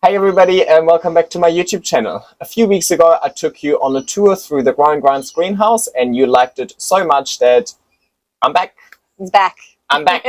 Hey everybody, and welcome back to my YouTube channel. A few weeks ago I took you on a tour through the Growing Grounds greenhouse and you liked it so much that I'm back. He's back. I'm back.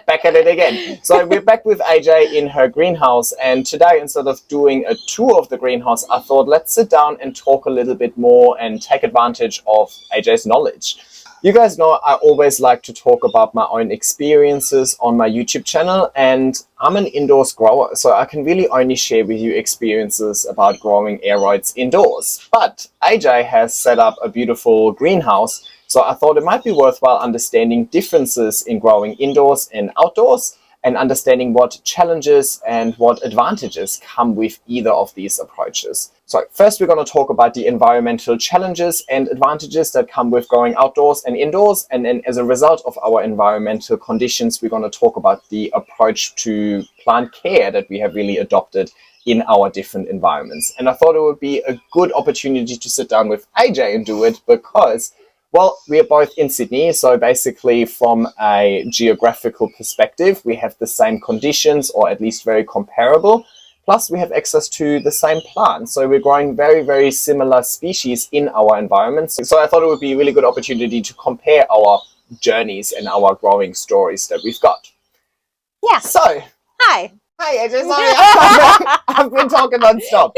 Back at it again. So we're back with AJ in her greenhouse, and today, instead of doing a tour of the greenhouse, I thought let's sit down and talk a little bit more and take advantage of AJ's knowledge. You guys know I always like to talk about my own experiences on my YouTube channel, and I'm an indoors grower, so I can really only share with you experiences about growing Aroids indoors. But AJ has set up a beautiful greenhouse, so I thought it might be worthwhile understanding differences in growing indoors and outdoors, and understanding what challenges and what advantages come with either of these approaches. So first we're going to talk about the environmental challenges and advantages that come with growing outdoors and indoors, and then as a result of our environmental conditions, we're going to talk about the approach to plant care that we have really adopted in our different environments. And I thought it would be a good opportunity to sit down with AJ and do it because, well, we are both in Sydney, so basically from a geographical perspective, we have the same conditions, or at least very comparable. Plus, we have access to the same plants, so we're growing very, very similar species in our environments. So I thought it would be a really good opportunity to compare our journeys and our growing stories that we've got. Yeah. So, Hi. Hi AJ, sorry, I've been talking non-stop.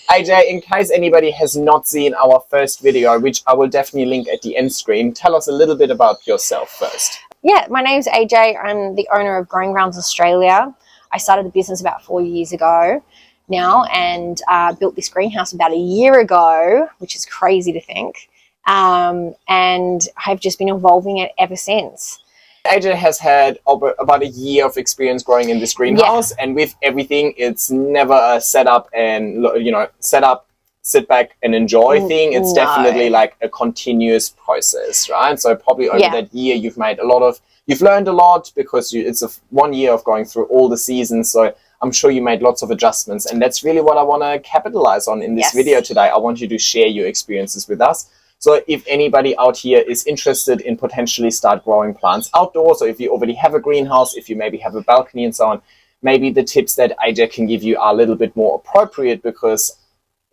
AJ, in case anybody has not seen our first video, which I will definitely link at the end screen, tell us a little bit about yourself first. Yeah, my name's AJ. I'm the owner of Growing Grounds Australia. I started the business about 4 years ago now, and built this greenhouse about a year ago, which is crazy to think. And I've just been evolving it ever since. AJ has had about a year of experience growing in this greenhouse, and with everything, it's never a set up and, set up, sit back and enjoy thing. It's definitely like a continuous process, right? So probably over that year, you've learned a lot because it's 1 year of going through all the seasons. So I'm sure you made lots of adjustments, and that's really what I want to capitalize on in this video today. I want you to share your experiences with us. So if anybody out here is interested in potentially start growing plants outdoors, or if you already have a greenhouse, if you maybe have a balcony and so on, maybe the tips that AJ can give you are a little bit more appropriate, because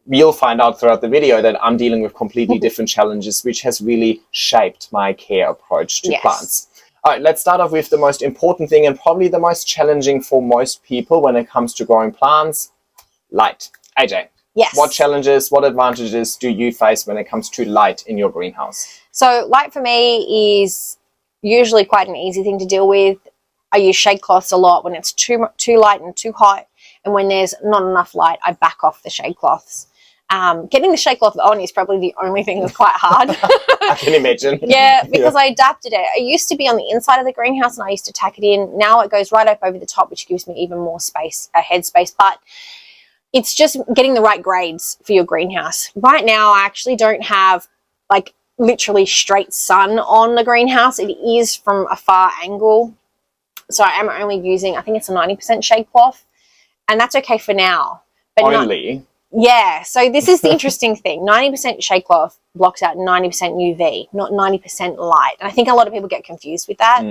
you'll find out throughout the video that I'm dealing with completely different challenges, which has really shaped my care approach to plants. All right, let's start off with the most important thing and probably the most challenging for most people when it comes to growing plants: light. AJ. Yes. What challenges, what advantages do you face when it comes to light in your greenhouse? So light for me is usually quite an easy thing to deal with. I use shade cloths a lot when it's too light and too hot, and when there's not enough light, I back off the shade cloths. Getting the shade cloth on is probably the only thing that's quite hard. I can imagine. Yeah, because I adapted it. It used to be on the inside of the greenhouse and I used to tack it in. Now it goes right up over the top, which gives me even more space, head space. But it's just getting the right grades for your greenhouse. Right now, I actually don't have like literally straight sun on the greenhouse. It is from a far angle. So I am only using, I think it's a 90% shade cloth, and that's okay for now. But only? Yeah. So this is the interesting thing. 90% shade cloth blocks out 90% UV, not 90% light. And I think a lot of people get confused with that.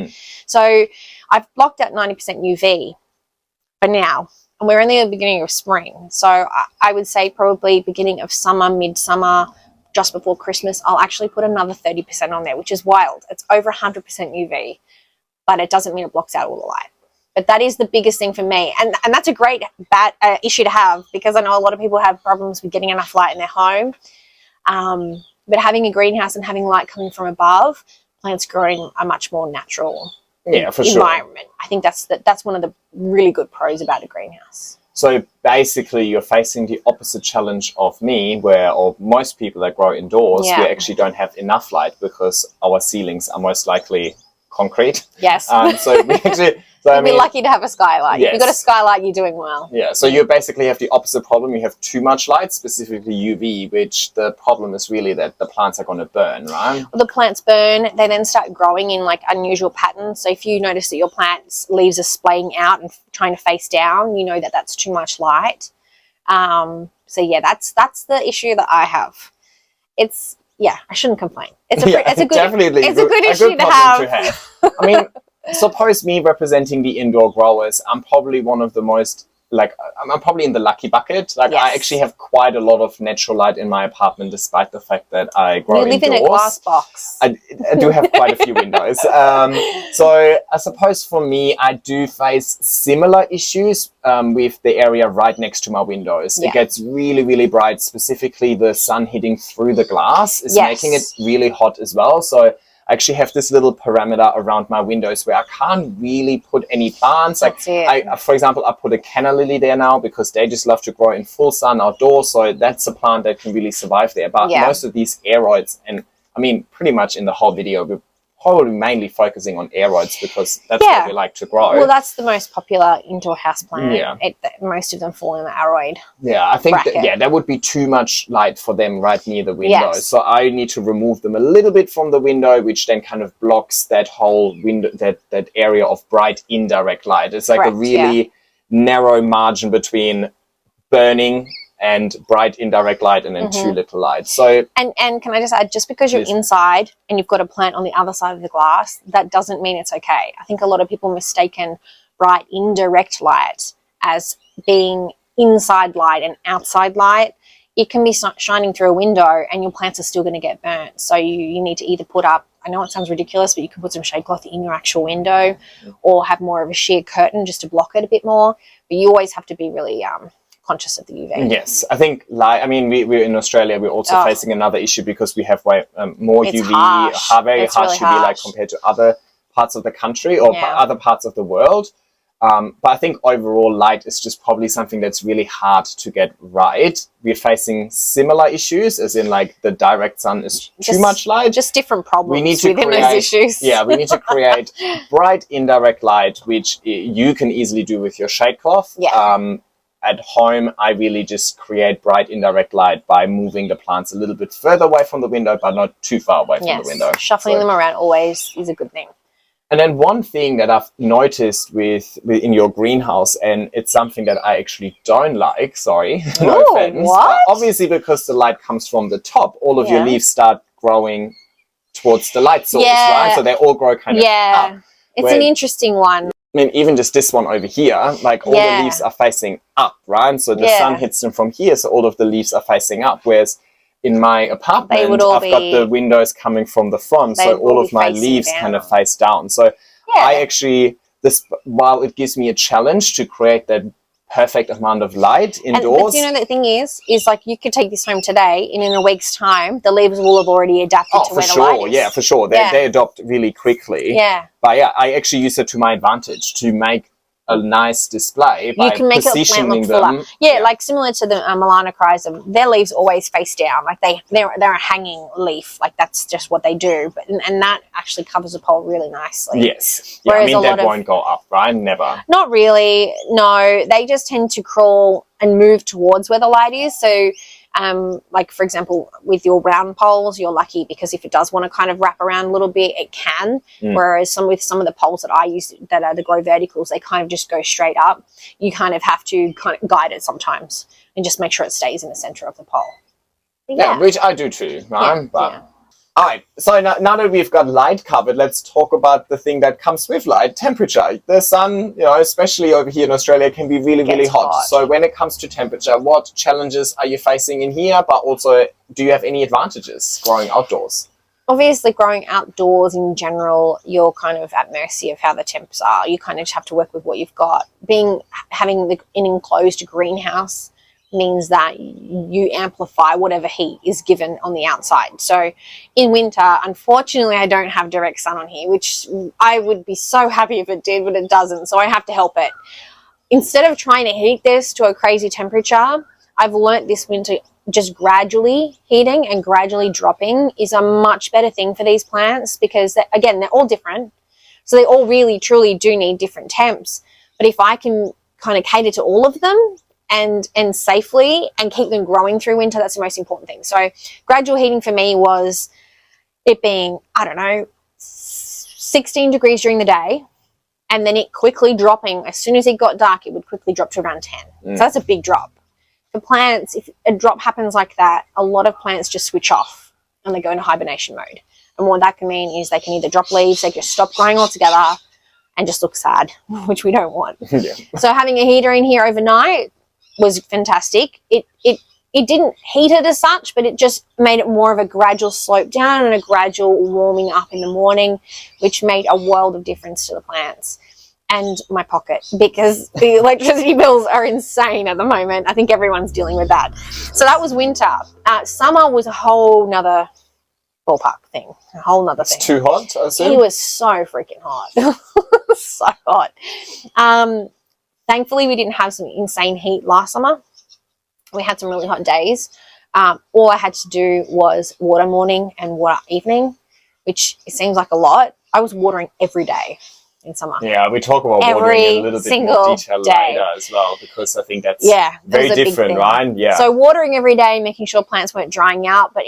So I've blocked out 90% UV for now. And we're only at the beginning of spring. So I would say probably beginning of summer, midsummer, just before Christmas, I'll actually put another 30% on there, which is wild. It's over 100% UV, but it doesn't mean it blocks out all the light. But that is the biggest thing for me. And that's a great issue to have, because I know a lot of people have problems with getting enough light in their home. But having a greenhouse and having light coming from above, plants growing a much more natural environment. I think that's one of the really good pros about a greenhouse. So basically you're facing the opposite challenge of me, or most people that grow indoors, we actually don't have enough light because our ceilings are most likely concrete. Yes. So we actually... So, You'd be lucky to have a skylight. If you've got a skylight, you're doing well. Yeah, so you basically have the opposite problem. You have too much light, specifically UV, which the problem is really that the plants are going to burn, right? Well, the plants burn. They then start growing in like unusual patterns. So if you notice that your plant's leaves are splaying out and trying to face down, you know that that's too much light. So yeah, that's the issue that I have. I shouldn't complain. It's a good issue to have. I mean, suppose me representing the indoor growers, I'm probably one of the most like I'm probably in the lucky bucket. Like I actually have quite a lot of natural light in my apartment, despite the fact that I grow indoors. You live in a glass box. I do have quite a few windows. So I suppose for me, I do face similar issues with the area right next to my windows. It gets really, really bright. Specifically, the sun hitting through the glass is making it really hot as well. So I actually have this little parameter around my windows where I can't really put any plants. Like for example, I put a canna lily there now because they just love to grow in full sun outdoors. So that's a plant that can really survive there. But most of these aroids, and I mean, pretty much in the whole video, we're probably mainly focusing on aroids because that's what we like to grow. Well, that's the most popular indoor house plant. Most of them fall in the aroid. Yeah, I think that would be too much light for them right near the window. So I need to remove them a little bit from the window, which then kind of blocks that whole window, that area of bright indirect light. It's like a really narrow margin between burning and bright indirect light, and then too little light. So and can I just add, just because you're inside and you've got a plant on the other side of the glass, that doesn't mean it's okay. I think a lot of people mistaken bright indirect light as being inside light and outside light. It can be shining through a window and your plants are still going to get burnt. So you need to either put up, I know it sounds ridiculous, but you can put some shade cloth in your actual window or have more of a sheer curtain just to block it a bit more. But you always have to be really conscious of the UV. Yes, I think light. I mean, we're in Australia. We're also facing another issue because we have way more UV, very harsh UV light compared to other parts of the country or other parts of the world. But I think overall, light is just probably something that's really hard to get right. We're facing similar issues, as in like the direct sun is too much light. Just different problems we need to within create, those issues. we need to create bright indirect light, which you can easily do with your shade cloth. At home, I really just create bright indirect light by moving the plants a little bit further away from the window, but not too far away from the window. Shuffling them around always is a good thing. And then one thing that I've noticed in your greenhouse, and it's something that I actually don't like, sorry, no offense, but obviously because the light comes from the top, all of your leaves start growing towards the light source, right? So they all grow kind of up. It's an interesting one. I mean, even just this one over here, like all the leaves are facing up, right? So the sun hits them from here, so all of the leaves are facing up. Whereas in my apartment, I've got the windows coming from the front, so all of my leaves kind of face down. So I actually, while it gives me a challenge to create that perfect amount of light indoors. But you know, the thing is like you could take this home today, and in a week's time, the leaves will have already adapted to where the light is. Yeah, for sure. They adopt really quickly. Yeah. But I actually use it to my advantage to make a nice display by positioning them. Yeah, like similar to the Milana Chrysum, their leaves always face down. Like they're a hanging leaf. Like that's just what they do. But and that actually covers the pole really nicely. Yes. Yeah, I mean, that won't go up, right? Never. Not really. No, they just tend to crawl and move towards where the light is. So like for example, with your round poles, you're lucky because if it does want to kind of wrap around a little bit, it can. Whereas with some of the poles that I use that are the grow verticals, they kind of just go straight up. You kind of have to kind of guide it sometimes and just make sure it stays in the center of the pole. Yeah, which I do too, right? All right, so now that we've got light covered, let's talk about the thing that comes with light, temperature. The sun, especially over here in Australia, can be really, really hot. So when it comes to temperature, what challenges are you facing in here? But also, do you have any advantages growing outdoors? Obviously, growing outdoors in general, you're kind of at mercy of how the temps are. You kind of just have to work with what you've got. Having an enclosed greenhouse means that you amplify whatever heat is given on the outside. So in winter, unfortunately, I don't have direct sun on here, which I would be so happy if it did, but it doesn't. So I have to help it. Instead of trying to heat this to a crazy temperature, I've learnt this winter just gradually heating and gradually dropping is a much better thing for these plants because, again, they're all different. So they all really, truly do need different temps. But if I can kind of cater to all of them, and safely and keep them growing through winter, that's the most important thing. So gradual heating for me was it being, 16 degrees during the day and then it quickly dropping. As soon as it got dark, it would quickly drop to around 10. So that's a big drop. For plants, if a drop happens like that, a lot of plants just switch off and they go into hibernation mode. And what that can mean is they can either drop leaves, they just stop growing altogether, and just look sad, which we don't want. Yeah. So having a heater in here overnight was fantastic. It didn't heat it as such, but it just made it more of a gradual slope down and a gradual warming up in the morning, which made a world of difference to the plants and my pocket, because the electricity bills are insane at the moment. I think everyone's dealing with that. So that was winter. Summer was a whole nother ballpark thing, a whole nother thing. It's too hot, I assume? It was so freaking hot. So hot. Thankfully, we didn't have some insane heat last summer. We had some really hot days. All I had to do was water morning and water evening, which it seems like a lot. I was watering every day in summer. Yeah, we talk about watering in a little bit more detail later as well, because I think that's very different, right? Yeah. So watering every day, making sure plants weren't drying out, but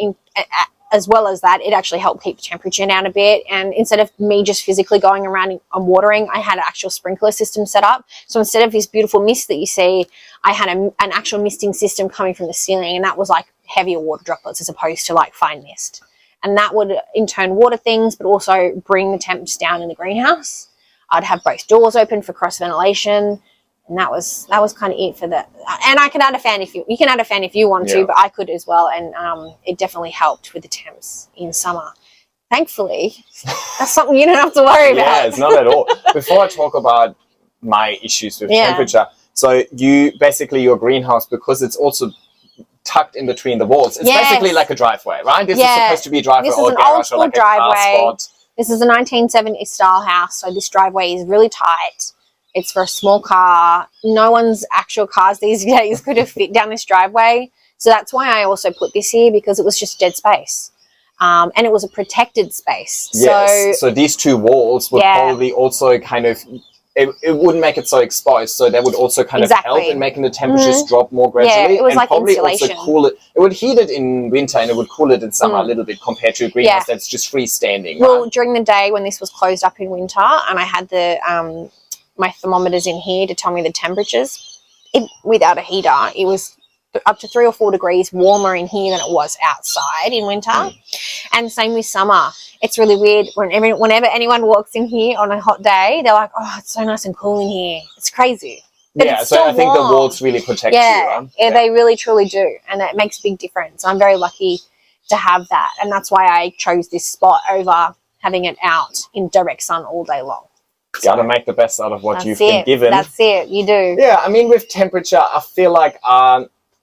as well as that, it actually helped keep the temperature down a bit. And instead of me just physically going around and watering, I had an actual sprinkler system set up. So instead of this beautiful mist that you see, I had an actual misting system coming from the ceiling, and that was like heavier water droplets as opposed to like fine mist. And that would in turn water things, but also bring the temps down in the greenhouse. I'd have both doors open for cross ventilation. And that was kind of it for that. And I can add a fan if you can add a fan if you want to, but I could as well. And it definitely helped with the temps in summer. Thankfully, that's something you don't have to worry about. Yeah, it's not at all. Before I talk about my issues with temperature, so your greenhouse, because it's also tucked in between the walls, it's basically like a driveway, right? This is supposed to be a driveway. This is an old school driveway. This is a 1970s style house, so this driveway is really tight. It's for a small car. No one's actual cars these days could have fit down this driveway. So that's why I also put this here, because it was just dead space. And it was a protected space. Yes. So these two walls would probably also kind of, it wouldn't make it so exposed. So that would also kind of help in making the temperatures drop more gradually. Yeah, it was and like probably insulation. Also cool it. It would heat it in winter and it would cool it in summer a little bit compared to a greenhouse that's just freestanding. Well, during the day when this was closed up in winter and I had the my thermometers in here to tell me the temperatures, without a heater, it was up to 3 or 4 degrees warmer in here than it was outside in winter. And same with summer. It's really weird. Whenever anyone walks in here on a hot day, they're like, oh, it's so nice and cool in here. It's crazy. But so I think the walls really protect you, right? Yeah, they really, truly do. And that makes a big difference. I'm very lucky to have that. And that's why I chose this spot over having it out in direct sun all day long. Got to make the best out of what you've been given. That's it. You do. Yeah, I mean, with temperature, I feel like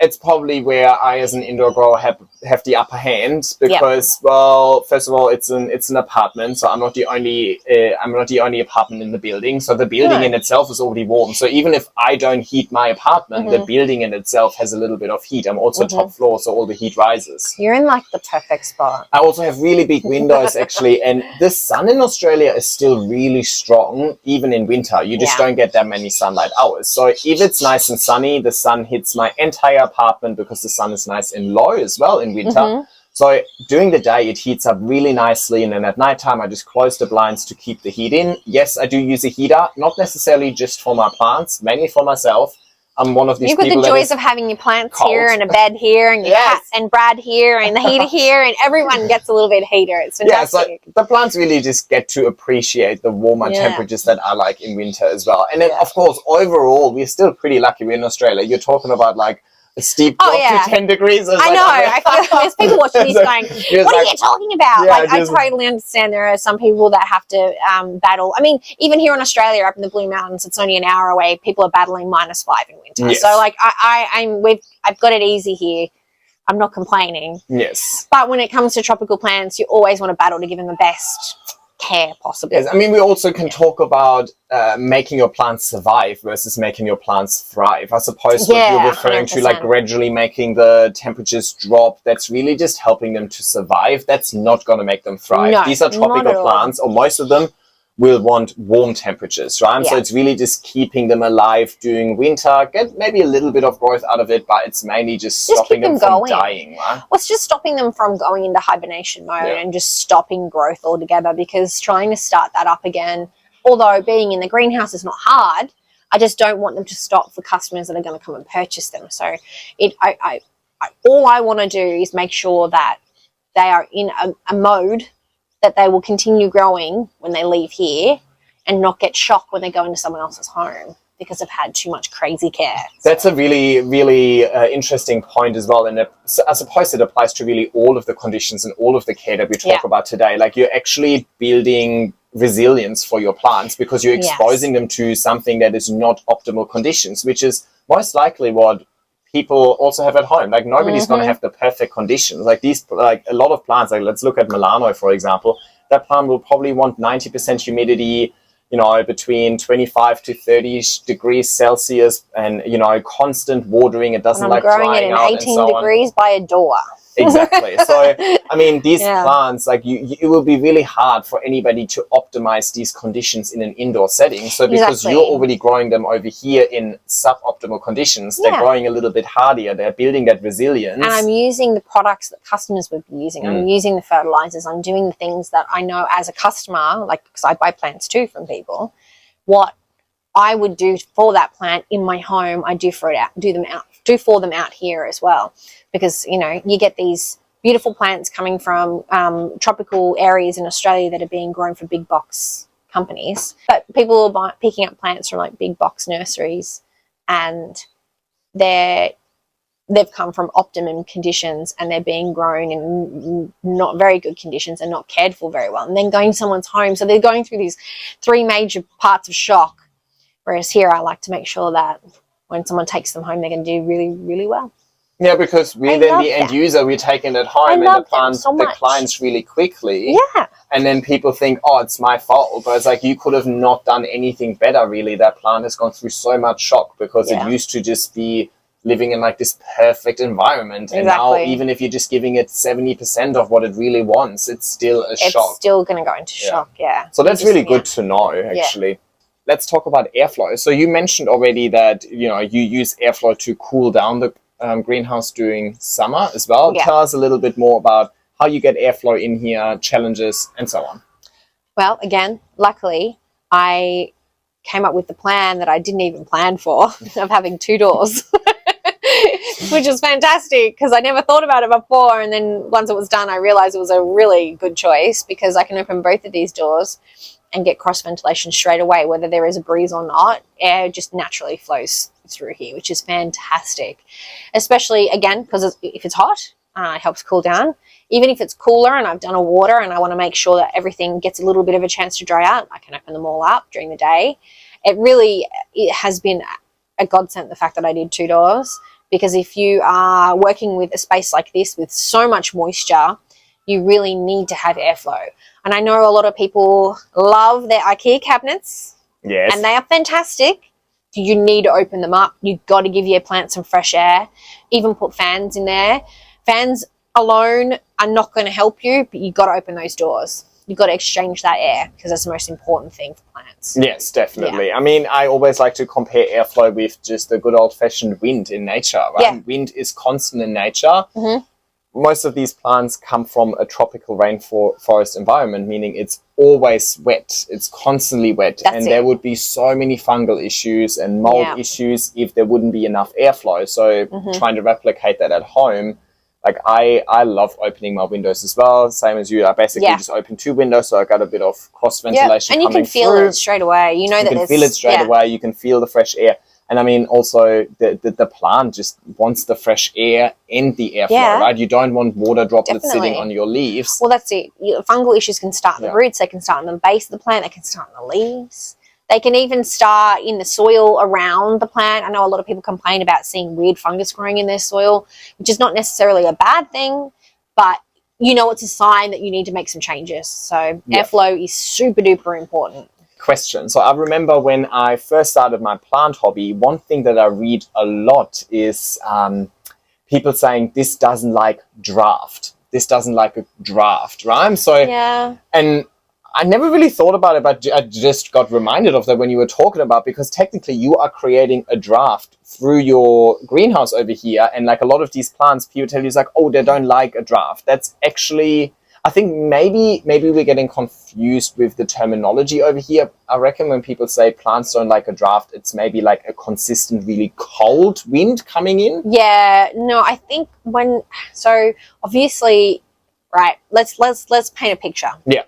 it's probably where I, as an indoor grower, have the upper hand because, well, first of all, it's an apartment, so I'm not the only apartment in the building. So the building in itself is already warm. So even if I don't heat my apartment, the building in itself has a little bit of heat. I'm also top floor, so all the heat rises. You're in like the perfect spot. I also have really big windows actually, and the sun in Australia is still really strong, even in winter. You just don't get that many sunlight hours. So if it's nice and sunny, the sun hits my entire apartment because the sun is nice and low as well in winter. So during the day, it heats up really nicely. And then at nighttime, I just close the blinds to keep the heat in. Yes, I do use a heater, not necessarily just for my plants, mainly for myself. I'm one of these people. You've got the joys of having your plants here and a bed here and your cat and Brad here and the heater here, and everyone gets a little bit of heater. It's fantastic. So the plants really just get to appreciate the warmer temperatures that I like in winter as well. And then, of course, overall, we're still pretty lucky we're in Australia. You're talking about like a steep drop to 10 degrees. I know. I feel there's people watching this going, what are you talking about? I totally understand there are some people that have to battle. I mean, even here in Australia, up in the Blue Mountains, it's only an hour away. People are battling -5 in winter. So like I've got it easy here. I'm not complaining. Yes. But when it comes to tropical plants, you always want to battle to give them the best care possible. Yes, I mean, we also can talk about making your plants survive versus making your plants thrive. I suppose what you're referring 100%. to, like gradually making the temperatures drop, that's really just helping them to survive. That's not going to make them thrive. No, these are tropical plants, or most of them will want warm temperatures, right? So it's really just keeping them alive during winter, get maybe a little bit of growth out of it, but it's mainly just stopping them from dying, right? Well, it's just stopping them from going into hibernation mode and just stopping growth altogether, because trying to start that up again, although being in the greenhouse is not hard, I just don't want them to stop for customers that are going to come and purchase them. So all I want to do is make sure that they are in a mode that they will continue growing when they leave here, and not get shocked when they go into someone else's home because they've had too much crazy care. That's a really, really interesting point as well. And I suppose it applies to really all of the conditions and all of the care that we talk about today. Like, you're actually building resilience for your plants because you're exposing them to something that is not optimal conditions, which is most likely what people also have at home. Like, nobody's going to have the perfect conditions. Like a lot of plants, like let's look at Milano, for example. That plant will probably want 90% humidity, between 25 to 30 degrees Celsius, and, constant watering. It doesn't like drying out and so on. 18 degrees by a door. Exactly. So, I mean, these plants, like, it will be really hard for anybody to optimize these conditions in an indoor setting. So because you're already growing them over here in suboptimal conditions, they're growing a little bit hardier. They're building that resilience. And I'm using the products that customers would be using. I'm using the fertilizers. I'm doing the things that I know as a customer, like, because I buy plants too from people, what I would do for that plant in my home, I do for them out here as well. Because, you get these beautiful plants coming from tropical areas in Australia that are being grown for big box companies. But people are picking up plants from, like, big box nurseries, and they've come from optimum conditions, and they're being grown in not very good conditions and not cared for very well. And then going to someone's home. So they're going through these 3 major parts of shock. Whereas here, I like to make sure that when someone takes them home, they're going to do really, really well. Yeah, because we're then the end user, we're taking it home, and the plant declines really quickly. Yeah. And then people think, oh, it's my fault. But it's like, you could have not done anything better, really. That plant has gone through so much shock because it used to just be living in, like, this perfect environment. And now, even if you're just giving it 70% of what it really wants, it's still a shock. It's still going to go into shock, So that's really good to know, actually. Yeah. Let's talk about airflow. So you mentioned already that, you use airflow to cool down the greenhouse during summer as well. Tell us a little bit more about how you get airflow in here, challenges, and so on. Well, again, luckily, I came up with the plan that I didn't even plan for of having 2 doors, which is fantastic because I never thought about it before. And then once it was done, I realized it was a really good choice because I can open both of these doors and get cross ventilation straight away, whether there is a breeze or not. Air just naturally flows through here, which is fantastic, especially, again, because if it's hot, it helps cool down. Even if it's cooler and I've done a water and I want to make sure that everything gets a little bit of a chance to dry out, I can open them all up during the day. It has been a godsend, the fact that I did 2 doors, because if you are working with a space like this with so much moisture, you really need to have airflow. And I know a lot of people love their IKEA cabinets. Yes. And they are fantastic. You need to open them up. You've got to give your plant some fresh air. Even put fans in there. Fans alone are not going to help you, but you've got to open those doors. You've got to exchange that air because that's the most important thing for plants. Yes, definitely. I mean, I always like to compare airflow with just the good old-fashioned wind in nature, right? Yeah. Wind is constant in nature. Most of these plants come from a tropical rainforest environment, meaning it's always wet. It's constantly wet. There would be so many fungal issues and mold issues if there wouldn't be enough airflow. So trying to replicate that at home, like I love opening my windows as well. Same as you. I basically just open 2 windows, so I got a bit of cross ventilation and you can feel it straight away. You can feel it straight away. You can feel the fresh air. And I mean, also, the plant just wants the fresh air and the airflow, right? You don't want water droplets sitting on your leaves. Well, that's it. Fungal issues can start in the roots. They can start in the base of the plant. They can start in the leaves. They can even start in the soil around the plant. I know a lot of people complain about seeing weird fungus growing in their soil, which is not necessarily a bad thing, but it's a sign that you need to make some changes. So airflow is super duper important. Question. So I remember when I first started my plant hobby, one thing that I read a lot is people saying this doesn't like draft. This doesn't like a draft, right? So and I never really thought about it, but I just got reminded of that when you were talking about, because technically you are creating a draft through your greenhouse over here, and like a lot of these plants, people tell you, it's like, oh, they don't like a draft. That's actually, I think maybe we're getting confused with the terminology over here. I reckon when people say plants don't like a draft, it's maybe like a consistent, really cold wind coming in. Yeah, no, I think so obviously, right, let's paint a picture. Yeah.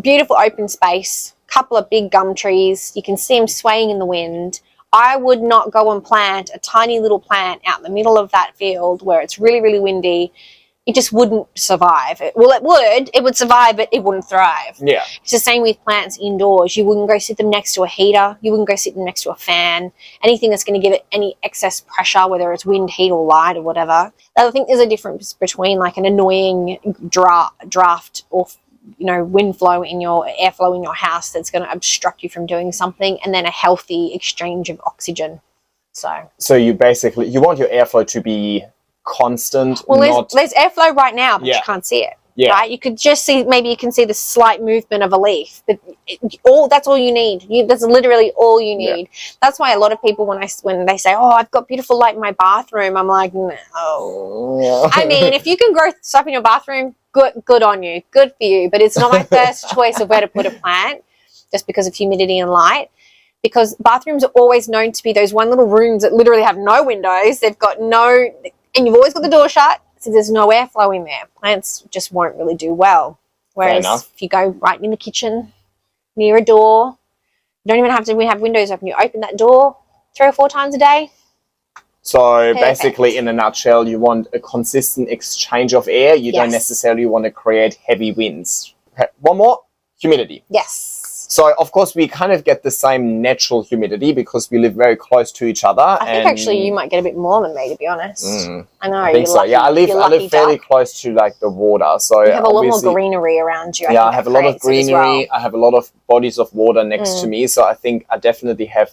Beautiful open space, couple of big gum trees. You can see them swaying in the wind. I would not go and plant a tiny little plant out in the middle of that field where it's really, really windy. It just wouldn't survive. It would survive, but it wouldn't thrive. Yeah. It's the same with plants indoors. You wouldn't go sit them next to a heater. You wouldn't go sit them next to a fan. Anything that's going to give it any excess pressure, whether it's wind, heat, or light or whatever. I think there's a difference between like an annoying draft or wind flow in your airflow in your house that's going to obstruct you from doing something, and then a healthy exchange of oxygen. So you want your airflow to be constant. Well, there's airflow right now, but you can't see it. Yeah. Right? You could just see, maybe you can see the slight movement of a leaf, but that's all you need. That's literally all you need. Yeah. That's why a lot of people, when they say, "Oh, I've got beautiful light in my bathroom," I'm like, no. I mean, if you can grow stuff in your bathroom, good on you, good for you. But it's not my first choice of where to put a plant, just because of humidity and light. Because bathrooms are always known to be those one little rooms that literally have no windows. They've got and you've always got the door shut, so there's no airflow in there. Plants just won't really do well. Whereas if you go right in the kitchen, near a door, you don't even have to have windows open. You open that door 3 or 4 times a day. So basically, in a nutshell, you want a consistent exchange of air. You don't necessarily want to create heavy winds. Okay. One more, humidity. Yes. So, of course, we kind of get the same natural humidity because we live very close to each other. I think actually you might get a bit more than me, to be honest. I know. I think so. Lucky, yeah, I live fairly close to like the water. So you have a lot more greenery around you. I have a lot of greenery. I have a lot of bodies of water next to me. So I think I definitely have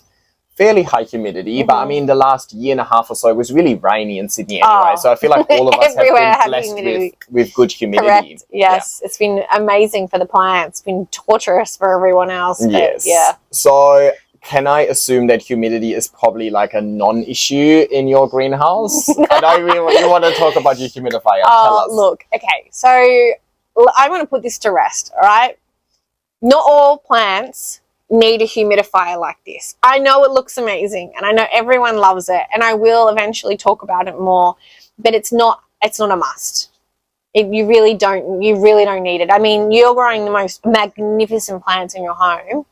fairly high humidity. But I mean, the last year and a half or so, it was really rainy in Sydney anyway. So I feel like all of us have been blessed with good humidity. Correct. Yes. It's been amazing for the plants. It's been torturous for everyone else. Yes. Yeah. So can I assume that humidity is probably like a non-issue in your greenhouse? I know you want to talk about your humidifier. Tell us. Look, okay. So I want to put this to rest, all right? Not all plants need a humidifier like this. I know it looks amazing and I know everyone loves it, and I will eventually talk about it more, but it's not a must. You really don't need it. I mean, you're growing the most magnificent plants in your home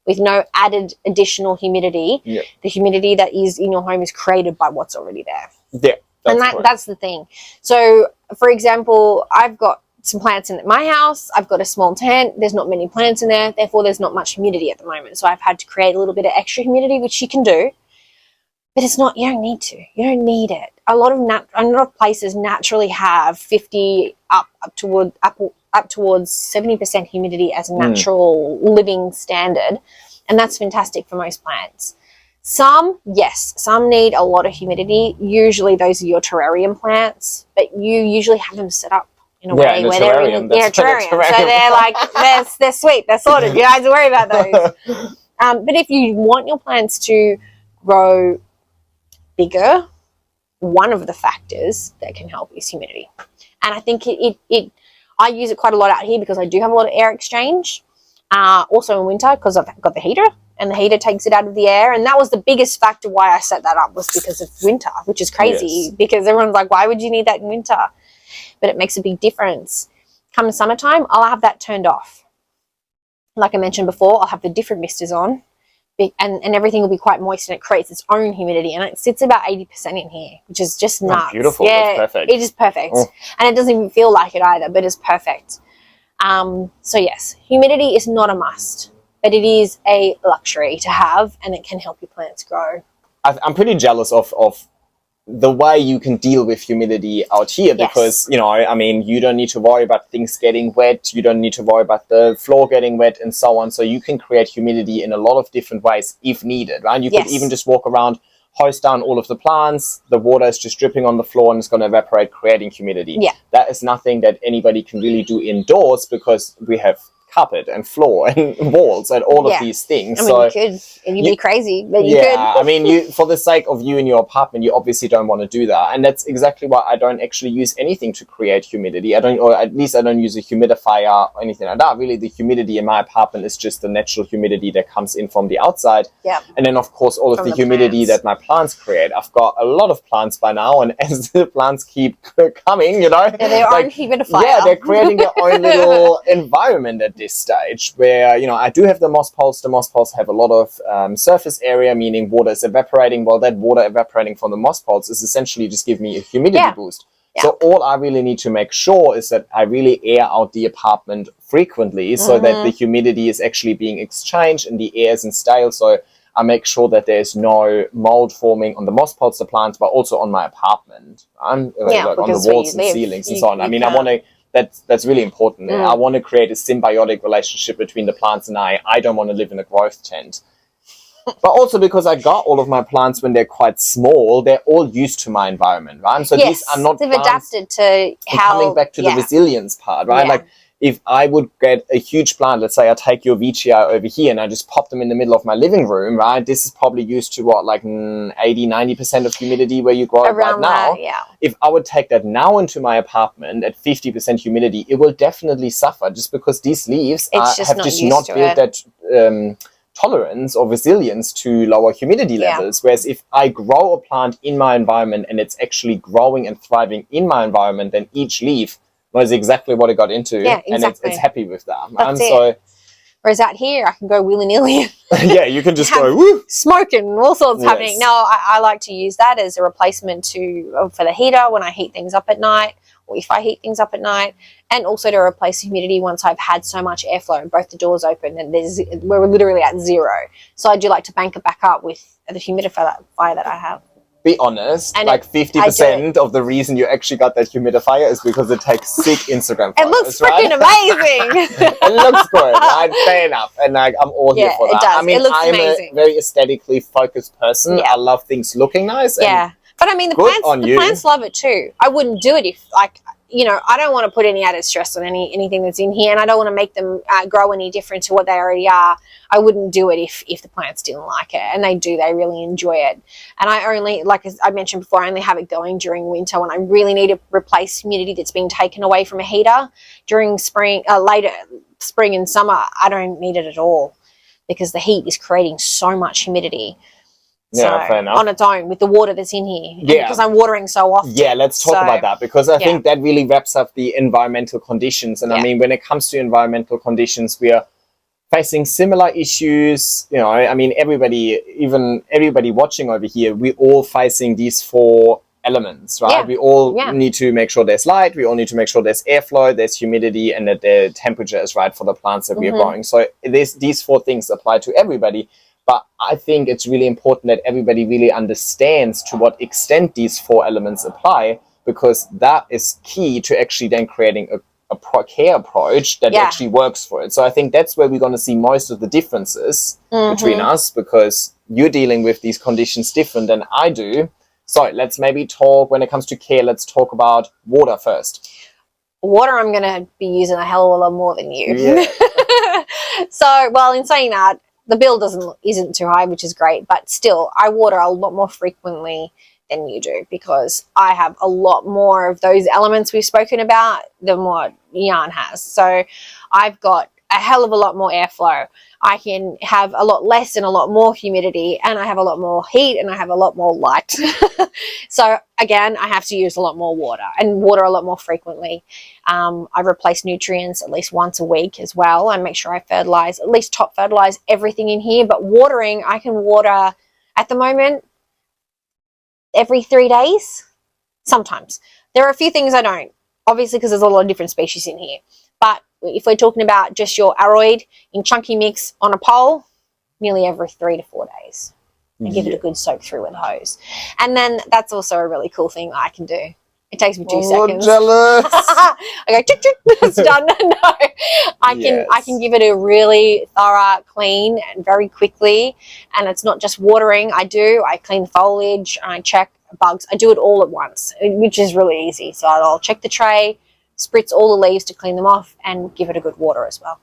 with no added additional humidity. Yep. The humidity that is in your home is created by what's already there. Yeah. That's the thing. So, for example, I've got some plants in my house. I've got a small tent. There's not many plants in there. Therefore, there's not much humidity at the moment. So I've had to create a little bit of extra humidity, which you can do. But it's not, you don't need to. You don't need it. A lot of places naturally have 50 up towards 70% humidity as a natural living standard. And that's fantastic for most plants. Some need a lot of humidity. Usually those are your terrarium plants, but you usually have them set up in a way where they're in a terrarium. So they're like, they're sweet, they're sorted. You don't have to worry about those. But if you want your plants to grow bigger, one of the factors that can help is humidity. And I think I use it quite a lot out here because I do have a lot of air exchange. Also in winter because I've got the heater, and the heater takes it out of the air. And that was the biggest factor why I set that up, was because of winter, which is crazy because everyone's like, why would you need that in winter? But it makes a big difference. Come summertime, I'll have that turned off. Like I mentioned before, I'll have the different misters on, and everything will be quite moist, and it creates its own humidity, and it sits about 80% in here, which is just nuts. Beautiful. Yeah, that's perfect. it is perfect. And it doesn't even feel like it either, but it's perfect. So yes, humidity is not a must, but it is a luxury to have, and it can help your plants grow. I'm pretty jealous of the way you can deal with humidity out here because, I mean, you don't need to worry about things getting wet. You don't need to worry about the floor getting wet and so on. So you can create humidity in a lot of different ways if needed, right? You could even just walk around, hose down all of the plants. The water is just dripping on the floor and it's going to evaporate, creating humidity. Yeah. That is nothing that anybody can really do indoors because we have carpet and floor and walls and all of these things. I mean, you could, and you'd be crazy, but you could. I mean, for the sake of you and your apartment, you obviously don't want to do that. And that's exactly why I don't actually use anything to create humidity. Or at least I don't use a humidifier or anything like that. Really, the humidity in my apartment is just the natural humidity that comes in from the outside. Yeah. And then, of course, all of the humidity that my plants create. I've got a lot of plants by now, and as the plants keep coming, they're their own humidifier. Yeah, they're creating their own little environment at this stage where, you know, I do have the moss poles. The moss poles have a lot of surface area, meaning water is evaporating. Well, that water evaporating from the moss poles is essentially just give me a humidity boost. Yeah. So all I really need to make sure is that I really air out the apartment frequently so that the humidity is actually being exchanged and the air isn't stale. So I make sure that there's no mold forming on the moss poles, the plants, but also on my apartment, like on the walls and ceilings and so on. I mean, I want to. That's really important. I want to create a symbiotic relationship between the plants and I. I don't want to live in a growth tent. But also because I got all of my plants when they're quite small, they're all used to my environment, right? So these are not they've adapted to how... Coming back to the resilience part, right? Like if I would get a huge plant, let's say I take your Veitchii over here and I just pop them in the middle of my living room, right? This is probably used to what, like 80-90% of humidity where you grow it right now. If I would take that now into my apartment at 50% humidity, it will definitely suffer just because these leaves have just not built that tolerance or resilience to lower humidity levels. Whereas if I grow a plant in my environment and it's actually growing and thriving in my environment, then each leaf knows exactly what it got into and it's happy with that. So, whereas out here, I can go willy-nilly. Yeah, you can just go, woo! Smoking and all sorts happening. No, I like to use that as a replacement for the heater when I heat things up at night, or if I heat things up at night, and also to replace humidity once I've had so much airflow and both the doors open and we're literally at 0. So I do like to bank it back up with the humidifier that I have. Be honest, and like 50% of the reason you actually got that humidifier is because it takes sick Instagram photos. It looks freaking amazing. It looks good, right? Fair enough. And like, I'm all here for that. It does. I mean, I'm amazing. a very aesthetically focused person. I love things looking nice. And but I mean, the plants love it too. I wouldn't do it if, like, you know, I don't want to put any added stress on anything that's in here, and I don't want to make them grow any different to what they already are. I wouldn't do it if the plants didn't like it, and they do. They really enjoy it. And I only, like I mentioned before, I only have it going during winter when I really need to replace humidity that's being taken away from a heater. During spring, later spring and summer, I don't need it at all because the heat is creating so much humidity. Fair enough. On its own with the water that's in here. Because I'm watering so often. Yeah, let's talk about that because I think that really wraps up the environmental conditions. And I mean, when it comes to environmental conditions, we are facing similar issues. You know, I mean, even everybody watching over here, we're all facing these 4 elements, right? We all need to make sure there's light. We all need to make sure there's airflow, there's humidity, and that the temperature is right for the plants that we are growing. So these 4 things apply to everybody. But I think it's really important that everybody really understands to what extent these 4 elements apply, because that is key to actually then creating a care approach that actually works for it. So I think that's where we're going to see most of the differences between us, because you're dealing with these conditions different than I do. So let's maybe talk, when it comes to care, let's talk about water first. Water, I'm going to be using a hell of a lot more than you. So, well, in saying that, the bill isn't too high, which is great, but still, I water a lot more frequently than you do because I have a lot more of those elements we've spoken about than what yarn has. So I've got a hell of a lot more airflow. I can have a lot less and a lot more humidity, and I have a lot more heat, and I have a lot more light. So again, I have to use a lot more water and water a lot more frequently. I replace nutrients at least once a week as well. I make sure I fertilize, at least top fertilize everything in here. But watering, I can water at the moment every 3 days. Sometimes. There are a few things I don't, obviously, because there's a lot of different species in here. But if we're talking about just your aroid in chunky mix on a pole, nearly every 3 to 4 days. And give it a good soak through with a hose. And then that's also a really cool thing I can do. It takes me 2 seconds. Jealous. I go, tick, tick, it's done. No, I can give it a really thorough clean and very quickly. And it's not just watering. I clean the foliage and I check bugs. I do it all at once, which is really easy. So I'll check the tray, spritz all the leaves to clean them off, and give it a good water as well.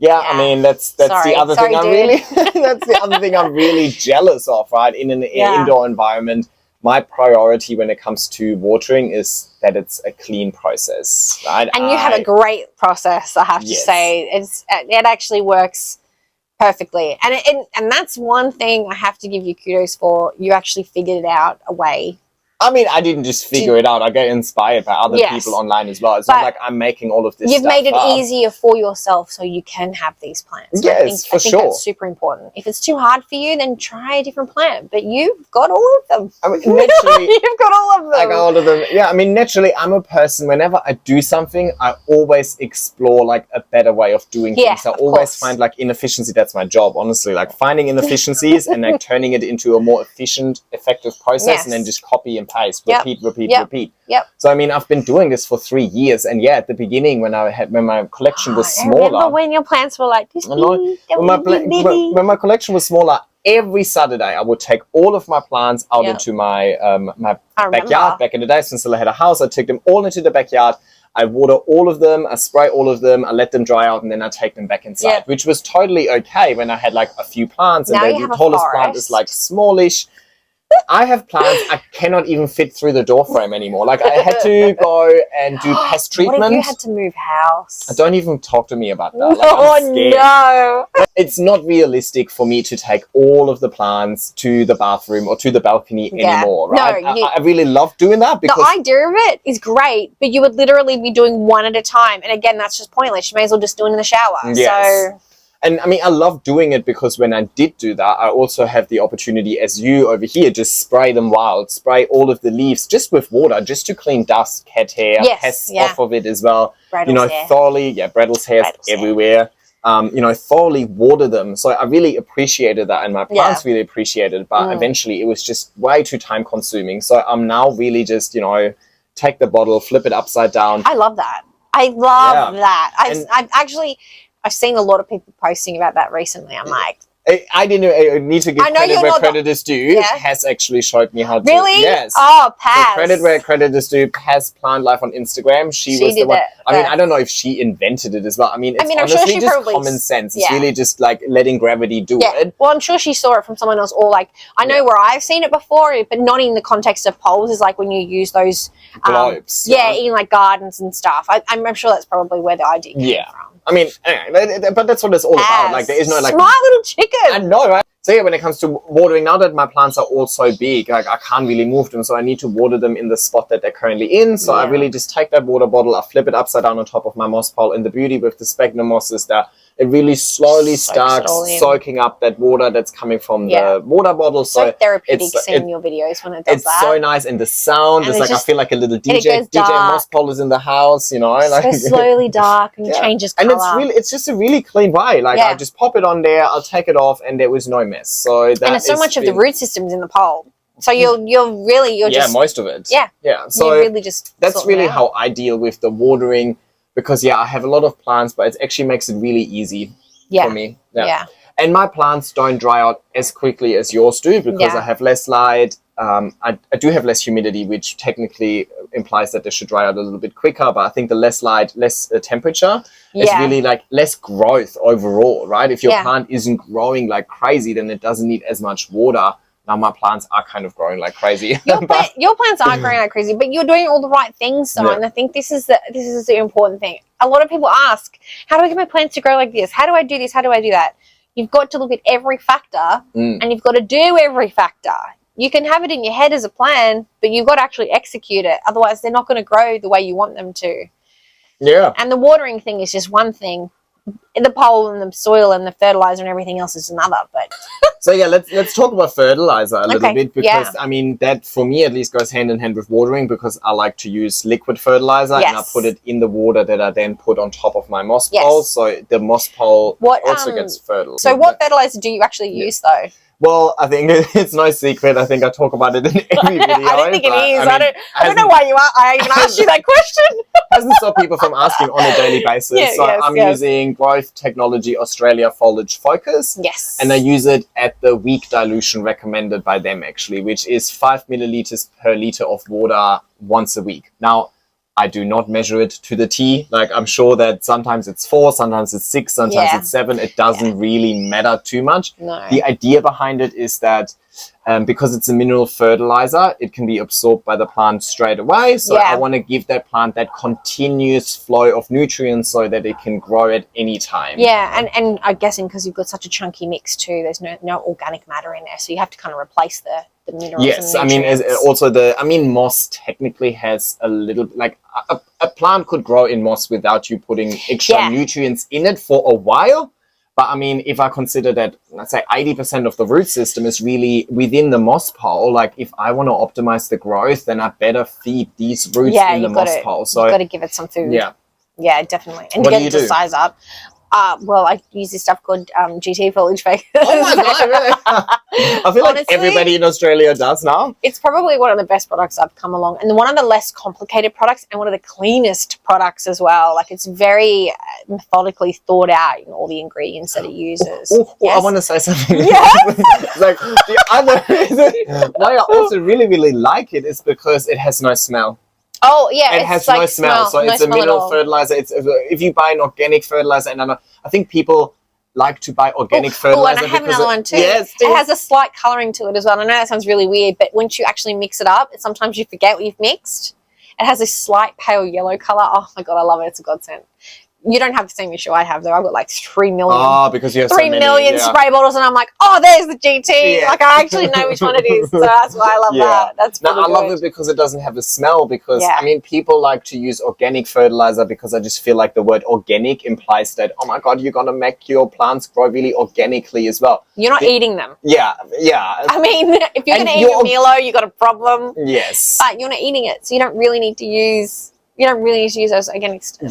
Yeah, I mean that's the other thing that's the other thing I'm really jealous of, right? In an indoor environment, my priority when it comes to watering is that it's a clean process, right? And you have a great process, I have to say. It actually works perfectly, and that's one thing I have to give you kudos for. You actually figured out a way I mean, I didn't just figure it out. I get inspired by other people online as well. It's not like I'm making all of this You've stuff made it up. easier for yourself so you can have these plants. Yes, I think that's super important. If it's too hard for you, then try a different plant. But you've got all of them. I mean, naturally, you've got all of them. I got all of them. Yeah, I mean, naturally, I'm a person, whenever I do something, I always explore, like, a better way of doing things. I always find, like, inefficiency. That's my job, honestly. Like, finding inefficiencies and, like, turning it into a more efficient, effective process and then just copy and paste, repeat. Yep. So I mean, I've been doing this for 3 years, and yeah, at the beginning when my collection was smaller, I remember when your plants were like this when my collection was smaller, every Saturday I would take all of my plants out into my my backyard. Back in the day, since I had a house, I took them all into the backyard. I water all of them, I spray all of them, I let them dry out, and then I take them back inside, which was totally okay when I had like a few plants, and the tallest plant is like smallish. I have plants I cannot even fit through the door frame anymore. Like, I had to go and do pest treatment. What if you had to move house? Don't even talk to me about that. Like, I'm scared. No. It's not realistic for me to take all of the plants to the bathroom or to the balcony anymore, right? No, I really love doing that because the idea of it is great, but you would literally be doing one at a time. And again, that's just pointless. You may as well just do it in the shower. Yes. So... And I mean, I love doing it because when I did do that, I also have the opportunity, as you over here, just spray them wild, spray all of the leaves just with water, just to clean dust, cat hair, pests off of it as well. Brattle's hair. Thoroughly, Brattle's hair everywhere. Thoroughly water them. So I really appreciated that, and my plants really appreciated it. But eventually, it was just way too time consuming. So I'm now really just, take the bottle, flip it upside down. I love that. I love that. I've seen a lot of people posting about that recently. I'm like, I need to give credit where credit is due. Has actually showed me how to. Really? Yes. Oh, Paz. So credit where credit is due. Paz Plant Life on Instagram. She was the one. I mean, I don't know if she invented it as well. I mean, it's honestly sure just common sense. It's really just like letting gravity do it. Well, I'm sure she saw it from someone else, or like I know where I've seen it before, but not in the context of poles. Is like when you use those globes. In like gardens and stuff. I'm sure that's probably where the idea came from. I mean, anyway, but that's what it's all about. Like, there is no like smart little chicken. I know, right? So yeah, when it comes to watering, now that my plants are all so big, like I can't really move them, so I need to water them in the spot that they're currently in. So I really just take that water bottle, I flip it upside down on top of my moss pole, and the beauty with the sphagnum moss is that it really slowly starts soaking up that water that's coming from the water bottle. So therapeutic seeing your videos when it does that. It's so nice, and the sound is like, I feel like a little DJ. DJ moss pole is in the house, like so slowly dark and changes color. And it's just a really clean way. Like I just pop it on there, I'll take it off, and there was no mess. So and it's so much of the root system's in the pole. So you're just most of it. Yeah. So you really just that's really how I deal with the watering. Because, I have a lot of plants, but it actually makes it really easy for me. Yeah. And my plants don't dry out as quickly as yours do because I have less light. I do have less humidity, which technically implies that they should dry out a little bit quicker. But I think the less light, less temperature is really like less growth overall, right? If your plant isn't growing like crazy, then it doesn't need as much water. Now my plants are kind of growing like crazy. Your plants are growing like crazy, but you're doing all the right things, though. And I think this is the important thing. A lot of people ask, "How do I get my plants to grow like this? How do I do this? How do I do that?" You've got to look at every factor, and you've got to do every factor. You can have it in your head as a plan, but you've got to actually execute it. Otherwise, they're not going to grow the way you want them to. Yeah. And the watering thing is just one thing. The pole and the soil and the fertilizer and everything else is another. But so let's talk about fertilizer a little bit, because I mean that for me at least goes hand in hand with watering, because I like to use liquid fertilizer and I put it in the water that I then put on top of my moss pole. So the moss pole also gets fertile. So what fertilizer do you actually use though? Well, I think it's no secret. I think I talk about it in every video. I don't think it is. I don't know why I even asked you that question. Hasn't stopped people from asking on a daily basis. I'm using Growth Technology Australia Foliage Focus. Yes. And I use it at the week dilution recommended by them, actually, which is 5 milliliters per liter of water once a week. Now, I do not measure it to the T. Like, I'm sure that sometimes it's 4, sometimes it's 6, sometimes it's 7. It doesn't really matter too much. No. The idea behind it is that because it's a mineral fertilizer, it can be absorbed by the plant straight away. So I want to give that plant that continuous flow of nutrients so that it can grow at any time. Yeah, and I'm guessing because you've got such a chunky mix too, there's no organic matter in there. So you have to kind of replace the the minerals. Yes, and I mean, nutrients. also moss technically has a little, like, a plant could grow in moss without you putting extra nutrients in it for a while. But I mean, if I consider that, let's say 80% of the root system is really within the moss pile, like if I want to optimize the growth, then I better feed these roots in the moss pile. So you've got to give it some food. Yeah, definitely. And what to do get you it to size up. Well, I use this stuff called GT foliage fakers. Oh my God, really? I feel like everybody in Australia does now. It's probably one of the best products I've come along, and one of the less complicated products, and one of the cleanest products as well. Like, it's very methodically thought out in all the ingredients that it uses. I want to say something. Yes. Like, the other reason why I also really, really like it is because it has no smell. Oh yeah, it has no smell, so it's a mineral fertilizer. It's if you buy an organic fertilizer, and I think people like to buy organic fertilizer. And I have another one too. Yes, it has a slight colouring to it as well. I know that sounds really weird, but once you actually mix it up, sometimes you forget what you've mixed. It has a slight pale yellow colour. Oh my God, I love it. It's a godsend. You don't have the same issue I have though. I've got like 3 million. Oh, because you have 3 million spray bottles, and I'm like, oh, there's the GT. Yeah. Like, I actually know which one it is, so that's why I love that. That's I good. love it because it doesn't have a smell. Because I mean, people like to use organic fertilizer because I just feel like the word organic implies that, oh my God, you're gonna make your plants grow really organically as well. You're not eating them. Yeah. I mean, if you're gonna eat your Milo, you got a problem. Yes. But you're not eating it, so you don't really need to use. You don't really need to use those organic and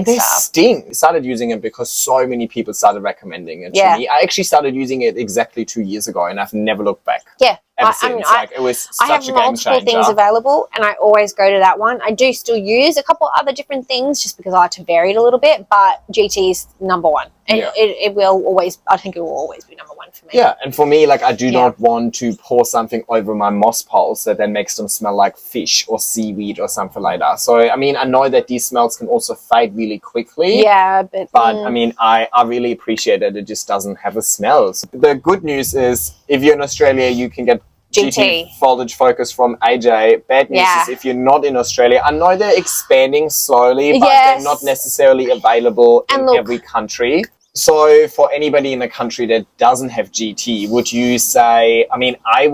they stuff. Sting. I started using it because so many people started recommending it to me. I actually started using it exactly 2 years ago, and I've never looked back. Yeah. Ever since. It was such I have a game multiple changer. things available, and I always go to that one. I do still use a couple other different things just because I like to vary it a little bit, but GT is number one. And it will always, I think it will always be number one for me. Yeah, and for me, like, I do not want to pour something over my moss piles that then makes them smell like fish or seaweed or something like that. So, I mean, I know that these smells can also fade really quickly. Yeah, but I mean, I really appreciate that it just doesn't have a smell. So the good news is, if you're in Australia, you can get GT foliage focus from AJ. Bad news is if you're not in Australia, I know they're expanding slowly, but they're not necessarily available in every country. So for anybody in the country that doesn't have GT, would you say, I mean, I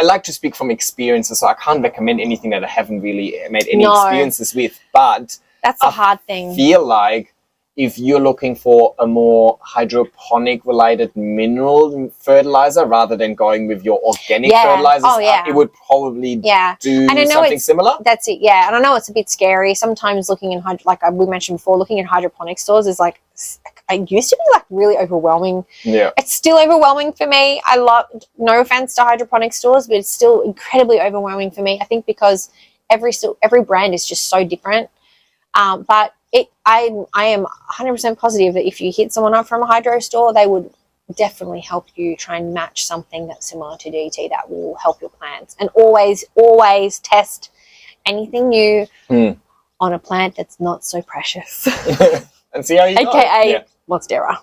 like to speak from experiences, so I can't recommend anything that I haven't really made any experiences with, but that's a hard thing. I feel like if you're looking for a more hydroponic related mineral fertilizer rather than going with your organic fertilizers, it would probably do something similar. That's it, yeah. And I know it's a bit scary. Sometimes looking in, like we mentioned before, looking in hydroponic stores is like, it used to be like really overwhelming. Yeah. It's still overwhelming for me. I love, no offense to hydroponic stores, but it's still incredibly overwhelming for me. I think because every brand is just so different. But I am 100% positive that if you hit someone up from a hydro store, they would definitely help you try and match something that's similar to DT that will help your plants. And always test anything new on a plant that's not so precious. And see how you go. AKA Monstera.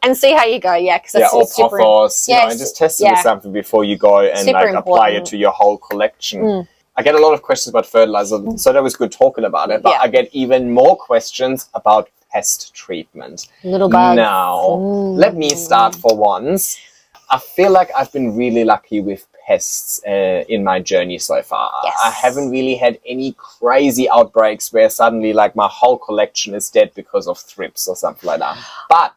And see how you go, because that's or super pothos, and just test it with something before you go and apply it to your whole collection. I get a lot of questions about fertilizer, so that was good talking about it, but I get even more questions about pest treatment. Little bugs. Now, let me start for once. I feel like I've been really lucky with pests in my journey so far. Yes. I haven't really had any crazy outbreaks where suddenly like my whole collection is dead because of thrips or something like that. But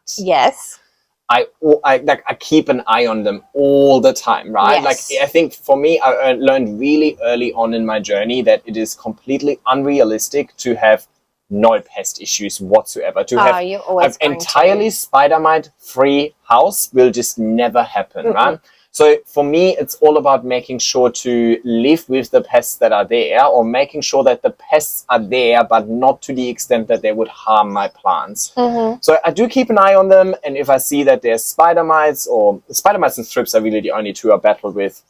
I keep an eye on them all the time, right? Like, I think for me, I learned really early on in my journey that it is completely unrealistic to have no pest issues whatsoever. To have an entirely spider mite-free house will just never happen, right? So for me, it's all about making sure to live with the pests that are there, or making sure that the pests are there, but not to the extent that they would harm my plants. So I do keep an eye on them. And if I see that there's spider mites, or spider mites and thrips are really the only two I battle with.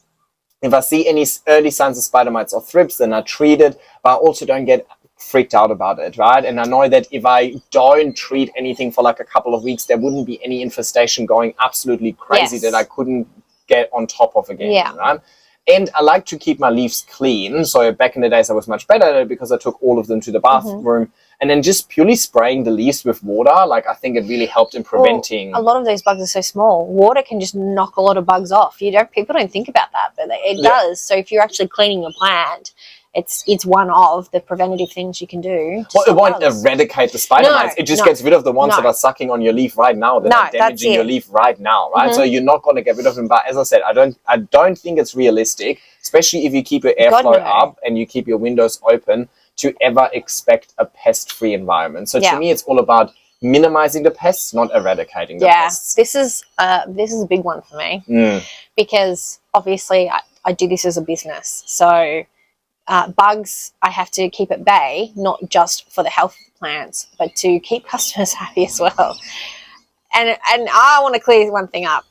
If I see any early signs of spider mites or thrips, then I treat it, but I also don't get freaked out about it, right? And I know that if I don't treat anything for like a couple of weeks, there wouldn't be any infestation going absolutely crazy that I couldn't get on top of again, right? And I like to keep my leaves clean. So back in the days, I was much better at it because I took all of them to the bathroom. And then just purely spraying the leaves with water, like I think it really helped in preventing. Well, a lot of those bugs are so small. Water can just knock a lot of bugs off. People don't think about that, but it does. So if you're actually cleaning your plant, it's one of the preventative things you can do. Well, it won't eradicate the spider mites. It just gets rid of the ones that are sucking on your leaf right now, that are damaging your leaf right now, right? So you're not going to get rid of them. But as I said, I don't think it's realistic, especially if you keep your airflow up and you keep your windows open, to ever expect a pest-free environment. So to me, it's all about minimizing the pests, not eradicating the pests. This is a big one for me because obviously I do this as a business. So bugs, I have to keep at bay, not just for the health of the plants, but to keep customers happy as well. And I want to clear one thing up.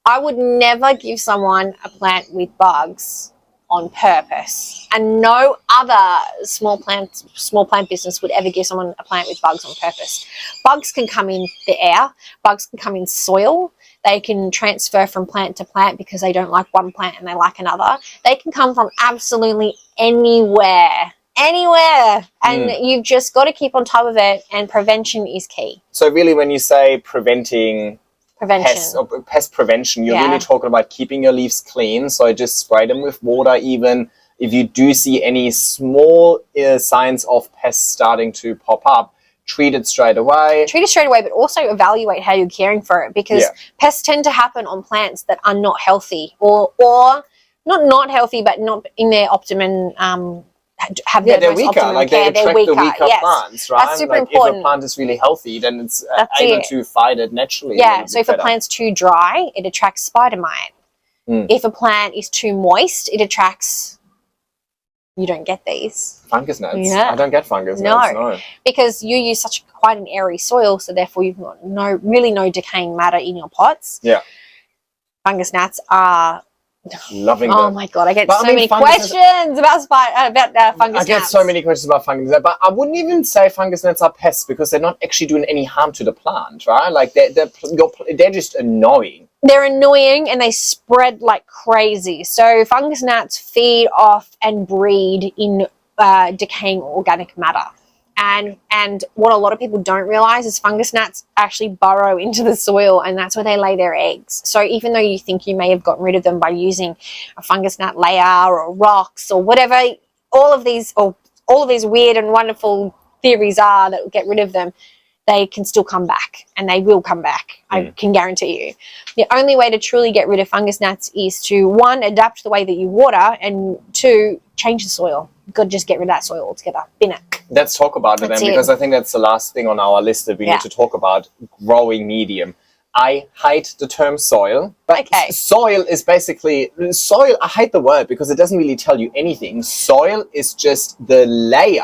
I would never give someone a plant with bugs on purpose, and no other small plant business would ever give someone a plant with bugs on purpose. Bugs can come in the air, bugs can come in soil, they can transfer from plant to plant because they don't like one plant and they like another. They can come from absolutely anywhere, and you've just got to keep on top of it, and prevention is key. So really, when you say prevention, pest prevention, you're really talking about keeping your leaves clean. So just spray them with water. Even if you do see any small signs of pests starting to pop up, treat it straight away. But also evaluate how you're caring for it, because pests tend to happen on plants that are not healthy, or not healthy, but not in their optimum. They're weaker. Like they attract the weaker plants, right? That's super important. If a plant is really healthy, then it's able to fight it naturally. So if a plant's too dry, it attracts spider mite. If a plant is too moist, it attracts. You don't get these fungus gnats. I don't get fungus gnats. No, because you use quite an airy soil, so therefore you've got no decaying matter in your pots. Fungus gnats are. Loving them. Oh my god, I get so many questions about fungus gnats. I get so many questions about fungus gnats, but I wouldn't even say fungus gnats are pests, because they're not actually doing any harm to the plant, right? Like they're just annoying. They're annoying and they spread like crazy. So fungus gnats feed off and breed in decaying organic matter. And what a lot of people don't realize is fungus gnats actually burrow into the soil, and that's where they lay their eggs. So even though you think you may have gotten rid of them by using a fungus gnat layer or rocks or whatever, all of these weird and wonderful theories are that will get rid of them, they can still come back, and they will come back. I can guarantee you. The only way to truly get rid of fungus gnats is to, 1, adapt the way that you water, and 2, change the soil. You've got to just get rid of that soil altogether. Bin it. Let's talk about it then, because I think that's the last thing on our list that we need to talk about: growing medium. I hate the term soil, but soil is basically soil. I hate the word because it doesn't really tell you anything. Soil is just the layer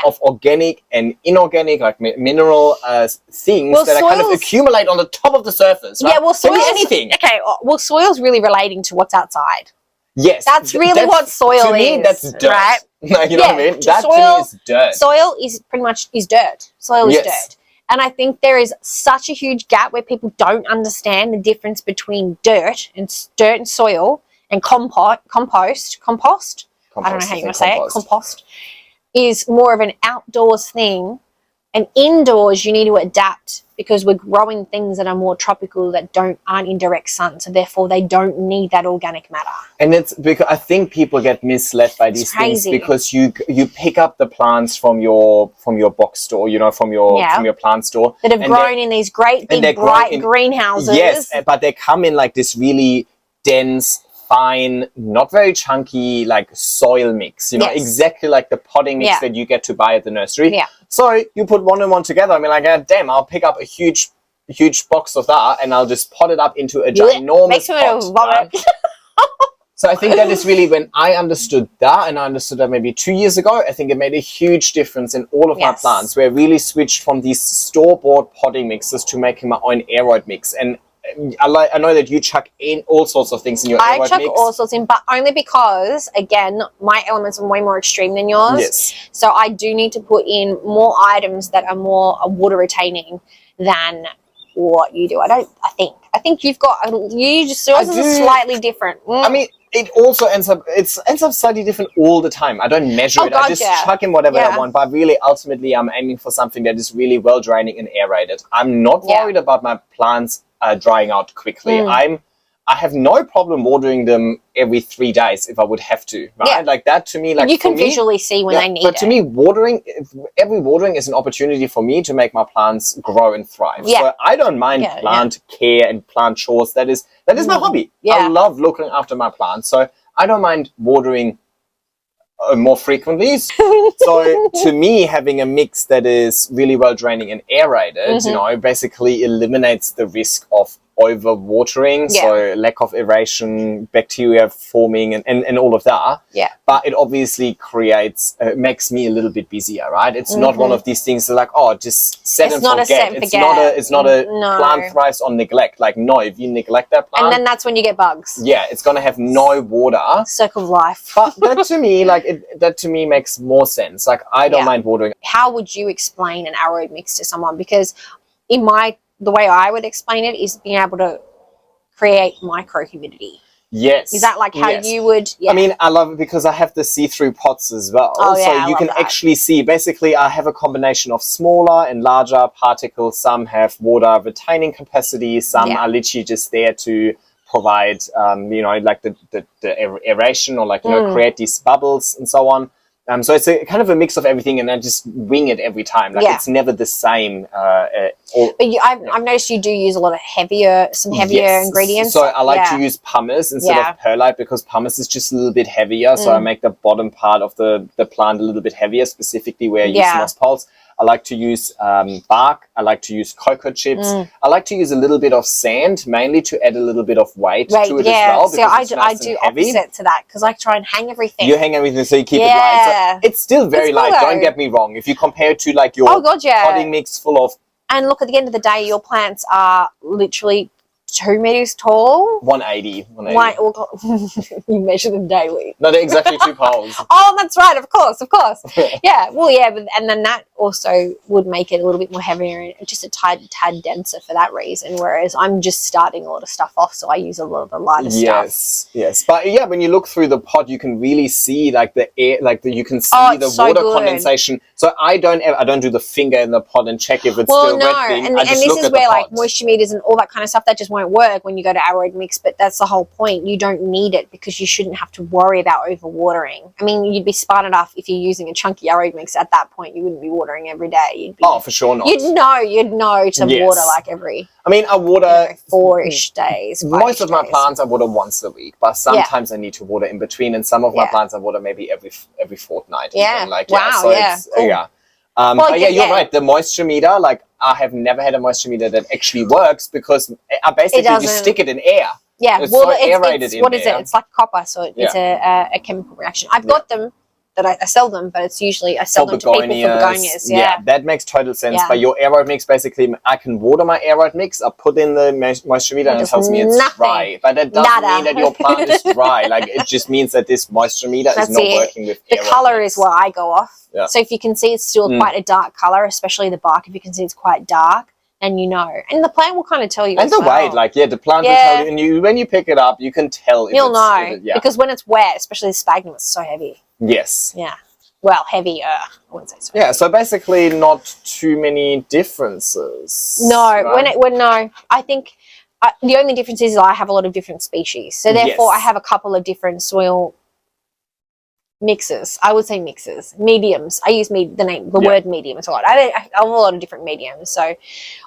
of organic and inorganic, like mineral things that kind of accumulate on the top of the surface. Right? Yeah, well, soil is anything. Okay, well, soil's really relating to what's outside. Yes, that's really what soil is. To me, that's dirt. Right? You know what I mean? That to me is dirt. Soil is pretty much dirt. Soil is dirt. And I think there is such a huge gap where people don't understand the difference between dirt and soil and compost. I don't know how you want to say it. Compost is more of an outdoors thing, and indoors you need to adapt, because we're growing things that are more tropical, that aren't in direct sun, so therefore they don't need that organic matter. And it's because I think people get misled by these things, because you pick up the plants from your box store, from your plant store, that have grown in these great big bright greenhouses. Yes, but they come in like this really dense, fine, not very chunky, like soil mix, exactly like the potting mix that you get to buy at the nursery. So you put one and one together, I mean, like, damn, I'll pick up a huge box of that and I'll just pot it up into a ginormous pot. Right? So I think that is really when I understood that, and I understood that maybe 2 years ago. I think it made a huge difference in all of my plants, where I really switched from these store-bought potting mixes to making my own aeroid mix. And I know that you chuck in all sorts of things in your aeroid mix. I chuck all sorts in, but only because, again, my elements are way more extreme than yours. Yes. So I do need to put in more items that are more water retaining than what you do. I think yours is slightly different. I mean, it also ends up slightly different all the time. I don't measure it. I just chuck in whatever I want, but really ultimately I'm aiming for something that is really well draining and aerated. I'm not worried about my plants drying out quickly. I have no problem watering them every 3 days if I would have to, right? Yeah. Like that to me, like you can visually see when they need it. But to me, every watering is an opportunity for me to make my plants grow and thrive. Yeah. So I don't mind plant care and plant chores. That is my hobby. Yeah. I love looking after my plants. So I don't mind watering more frequently. So to me, having a mix that is really well draining and aerated, you know, basically eliminates the risk of over watering, so lack of aeration, bacteria forming and all of that. Yeah. But it obviously creates makes me a little bit busier, right? It's not one of these things that like, oh, just set and forget. It's not a plant thrives on neglect. Like no, if you neglect that plant, and then that's when you get bugs. Yeah, it's gonna have no water. Circle of life. But that to me, that to me makes more sense. Like I don't mind watering. How would you explain an aroid mix to someone? Because the way I would explain it is being able to create micro humidity. Yes. Is that like how you would? Yeah. I mean, I love it because I have the see-through pots as well. Oh, yeah, so you can actually see, basically I have a combination of smaller and larger particles. Some have water retaining capacity. Some are literally just there to provide, you know, like the aeration or like, you know, create these bubbles and so on. So it's a kind of a mix of everything, and I just wing it every time. Like it's never the same. But I've noticed you do use a lot of heavier ingredients. So I like to use pumice instead of perlite because pumice is just a little bit heavier. So I make the bottom part of the plant a little bit heavier, specifically where I use moss pulse. I like to use bark. I like to use cocoa chips. I like to use a little bit of sand, mainly to add a little bit of weight to it as well. So I do opposite to that because I try and hang everything. You hang everything so you keep it light. So it's still very light. Don't get me wrong. If you compare it to like your potting mix full of... And look, at the end of the day, your plants are literally 2 meters tall. 180. You measure them daily. No, they're exactly 2 poles. Oh, that's right. Of course. Yeah. Well, yeah, and then that also would make it a little bit more heavier and just a tad denser for that reason. Whereas I'm just starting a lot of stuff off, so I use a lot of the lighter stuff. Yes. But yeah, when you look through the pot, you can really see like the air, you can see the water condensation. So I don't do the finger in the pot and check if it's still wet thing. And this is where like moisture meters and all that kind of stuff that just won't work when you go to aroid mix, but that's the whole point. You don't need it because you shouldn't have to worry about overwatering. I mean, you'd be smart enough if you're using a chunky aroid mix at that point. You wouldn't be watering every day. You'd be, for sure not. You'd know to water like every. I mean, I water 4-ish days. Most of my plants I water once a week, but sometimes I need to water in between, and some of my plants I water maybe every fortnight. Yeah. Even. Like, wow. So it's, cool. You're right. The moisture meter, like I have never had a moisture meter that actually works because basically you stick it in air. Yeah, it's well, so aerated what is it? It's like copper, so it's a chemical reaction. I've got them that I sell them, but it's usually I sell them to people for begonias. Yeah, that makes total sense. But your aroid mix, basically, I can water my aroid mix. I put in the moisture meter and it tells me it's dry. But that doesn't mean that your plant is dry. Like it just means that this moisture meter is not working with the color is what I go off. Yeah. So if you can see it's still quite a dark color, especially the bark, if you can see it's quite dark, and you know. And the plant will kind of tell you. And the weight, the plant will tell you. And when you pick it up, you can tell. You'll know. Because when it's wet, especially the sphagnum, it's so heavy. Yes. Yeah. Well, heavier. I wouldn't say so. Yeah, so basically not too many differences. No, right? I think the only difference is I have a lot of different species. So therefore I have a couple of different soil mixes. I would say mixes. Mediums. I use the word medium a lot. I have a lot of different mediums. So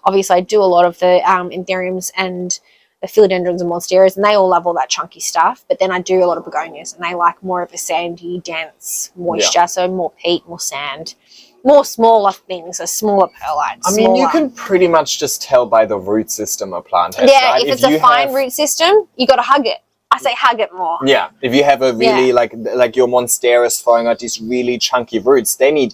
obviously I do a lot of the anthuriums and the philodendrons and monsteras, and they all love all that chunky stuff. But then I do a lot of begonias, and they like more of a sandy, dense moisture, so more peat, more sand, more smaller things, a smaller perlite. I mean, you can pretty much just tell by the root system a plant has. Yeah, right? if it's a fine root system, you got to hug it. I say hug it more. Yeah, if you have a really like your monsteras throwing out these really chunky roots, they need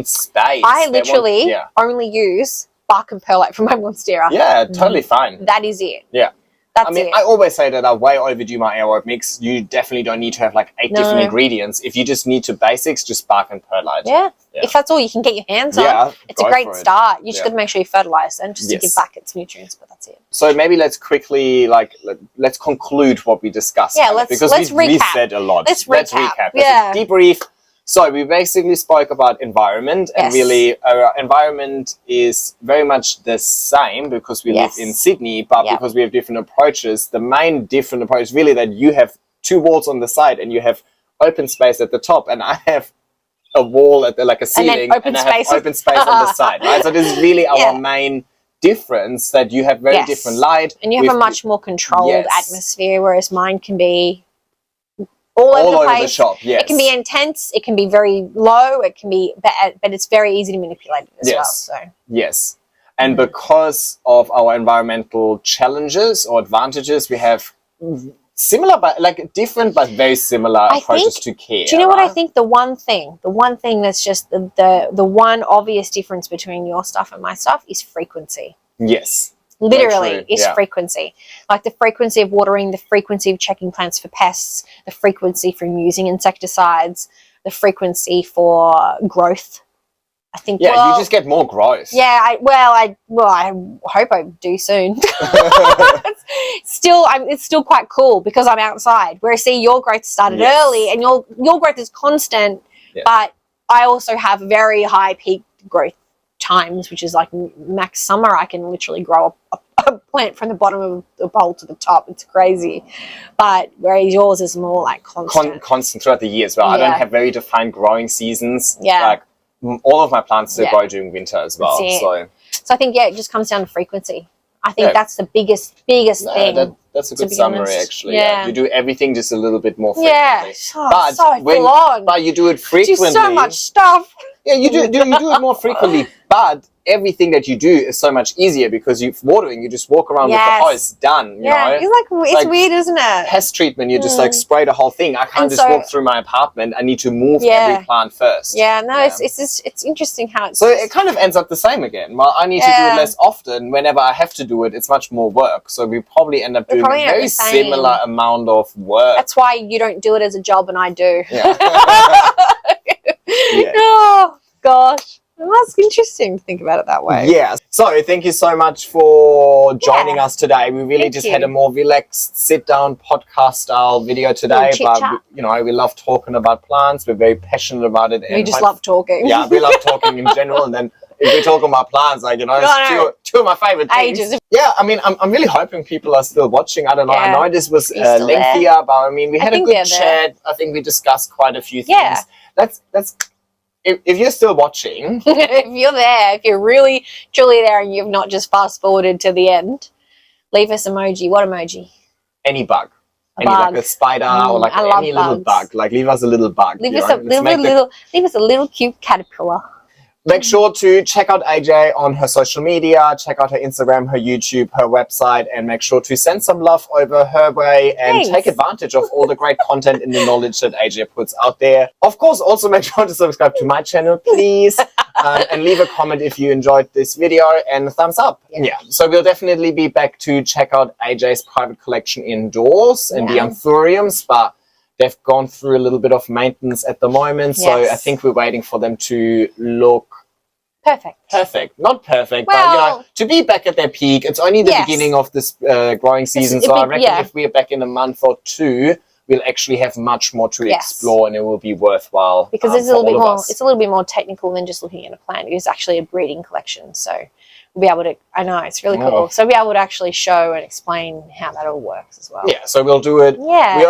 space. I literally only use bark and perlite from my monstera. Yeah, totally fine. That is it. Yeah. That's I mean, it. I always say that I way overdo my aeroid mix. You definitely don't need to have like 8 different ingredients. If you just need to basics, just spark and perlite. Yeah. If that's all you can get your hands on, it's a great start. You just got to make sure you fertilize and just to give back its nutrients, but that's it. So maybe let's quickly let's conclude what we discussed. Yeah, let's recap. We've said a lot. Let's recap. Let's debrief. So we basically spoke about environment, and really our environment is very much the same because we live in Sydney, but because we have different approaches, the main different approach is really that you have 2 walls on the side and you have open space at the top, and I have a wall at like a ceiling, and I have open space on the side, right? So this is really our main difference, that you have very different light. And you have a much more controlled atmosphere, whereas mine can be all over the shop. It can be intense, it can be very low, it can be, but it's very easy to manipulate as well. So and because of our environmental challenges or advantages, we have similar, but like different, but very similar approaches to care. Do you know what I think? The one thing that's just the one obvious difference between your stuff and my stuff is frequency. Yes. Literally is frequency. Like the frequency of watering, the frequency of checking plants for pests, the frequency from using insecticides, the frequency for growth. I think you just get more growth. Yeah, I hope I do soon. It's still quite cool because I'm outside. Whereas see, your growth started early and your growth is constant, but I also have very high peak growth times, which is like max summer. I can literally grow a plant from the bottom of the bowl to the top. It's crazy. But whereas yours is more like constant throughout the year as well. I don't have very defined growing seasons. Like all of my plants still grow during winter as well. So I think it just comes down to frequency. I think that's the biggest thing. That's a good summary, actually. You do everything just a little bit more frequently. But you do it frequently. Do so much stuff. Yeah, you do it more frequently, but everything that you do is so much easier because you're watering, you just walk around with the hose, done. You know? It's weird, isn't it? Pest treatment, you just like spray the whole thing. I can't just walk through my apartment. I need to move every plant first. It's interesting how it's... So it kind of ends up the same again. Well, I need to do it less often. Whenever I have to do it, it's much more work. So we probably end up doing a very similar amount of work. That's why you don't do it as a job and I do. Yeah. Oh, gosh. Well, that's interesting to think about it that way. Yeah. So thank you so much for joining us today. We really had a more relaxed sit-down podcast style video today. But, you know, we love talking about plants. We're very passionate about it. We just love talking. Yeah, we love talking in general. And then if we talk about plants, like, you know, it's two of my favorite things. Yeah, I mean, I'm really hoping people are still watching. I don't know. I know this was lengthier, but I mean, we had a good chat. I think we discussed quite a few things. That's if you're still watching, if you're there, if you're really truly there and you've not just fast forwarded to the end, leave us emoji. What emoji? Any bug. Like a spider or like any little bug. Like leave us a little bug. Leave us a little cute caterpillar. Make sure to check out AJ on her social media, check out her Instagram, her YouTube, her website, and make sure to send some love over her way and take advantage of all the great content and the knowledge that AJ puts out there. Of course, also make sure to subscribe to my channel, please, and leave a comment if you enjoyed this video and a thumbs up. Yeah, so we'll definitely be back to check out AJ's private collection indoors and the anthuriums, but they've gone through a little bit of maintenance at the moment, so I think we're waiting for them to look perfect. Not perfect, but you know, to be back at their peak. It's only the beginning of this growing season, so I reckon if we're back in a month or two, we'll actually have much more to explore, and it will be worthwhile. Because it's a little bit more technical than just looking at a plant. It's actually a breeding collection, so we'll be able to. I know it's really cool. So we'll be able to actually show and explain how that all works as well. Yeah, so we'll do it. Yeah,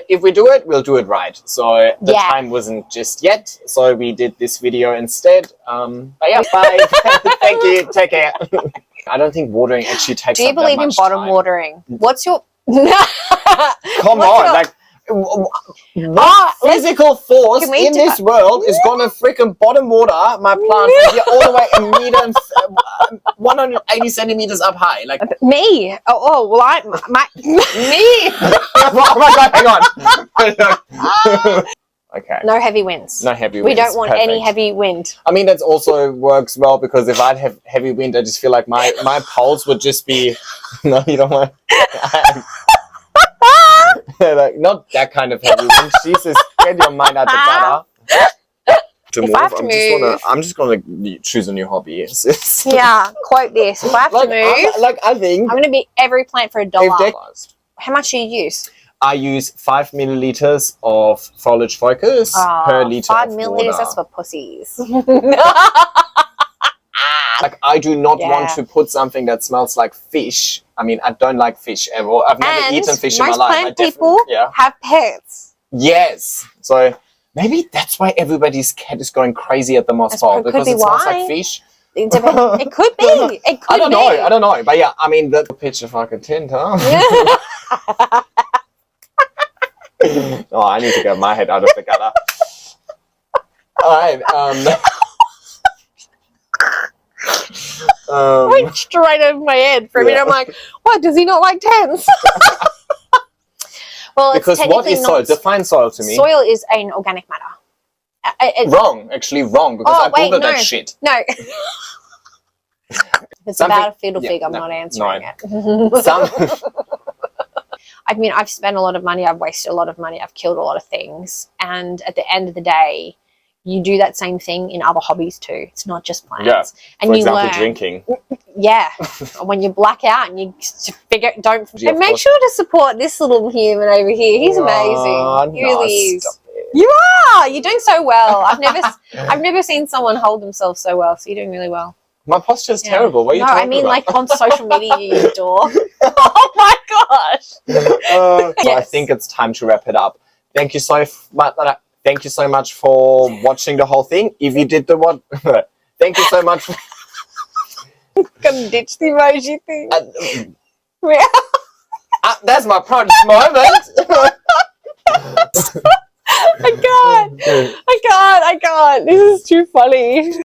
if we do it, we'll do it right. So the time wasn't just yet. So we did this video instead. But yeah, bye. Thank you. Take care. I don't think watering actually takes. Do you believe in bottom watering? What's your Come on, like what physical force in this world is gonna freaking bottom water my plant from here all the way a meter and 180 centimeters up high? Like me? Me? Oh my god, hang on. Okay. No heavy winds. No heavy We winds. don't want any Perfect. heavy wind. I mean, that also works well because if I'd have heavy wind, I just feel like my pulse would just be. No, you don't want. Like, not that kind of heavy wind. Jesus, get your mind out the gutter. If I have to move, I'm just gonna choose a new hobby. yeah, quote this. If I have to move, I think I'm going to be every plant for $1. if How much do you use? I use 5 milliliters of foliage focus per liter 5 of milliliters, water. that's for pussies. Like, I do not Yeah. want to put something that smells like fish. I mean, I don't like fish ever. I've never And eaten fish in my most life. plant people have pets. Yes. So maybe that's why everybody's cat is going crazy at the moss bowl, because it smells like fish. It could be. It could I don't know. But yeah, I mean, the picture fucking tint, huh? Oh, I need to get my head out of the gutter. Alright, went straight over my head for a minute. I'm like, what, does he not like tents? Well, because it's what is soil? not, Define soil to me. Soil is an organic matter. Wrong, actually wrong, because I googled that shit. No. It's Something- about a fiddle fig, I'm not answering it. I mean, I've spent a lot of money, I've wasted a lot of money, I've killed a lot of things. And at the end of the day, you do that same thing in other hobbies too. It's not just plants. Yeah. And For you example, learn. drinking. Yeah. When you black out and you figure, don't. Yeah, And make sure to support this little human over here. He's amazing. He really is. Stop it. You are. You're doing so well. I've never seen someone hold themselves so well. So you're doing really well. My posture is terrible. What are you talking about? I mean, like on social media, you dork. Oh my gosh. So I think it's time to wrap it up. Thank you so much. Thank you so much for watching the whole thing. If you did the one, thank you so much. Gonna ditch the emoji thing. That's my proudest moment. I can't. This is too funny.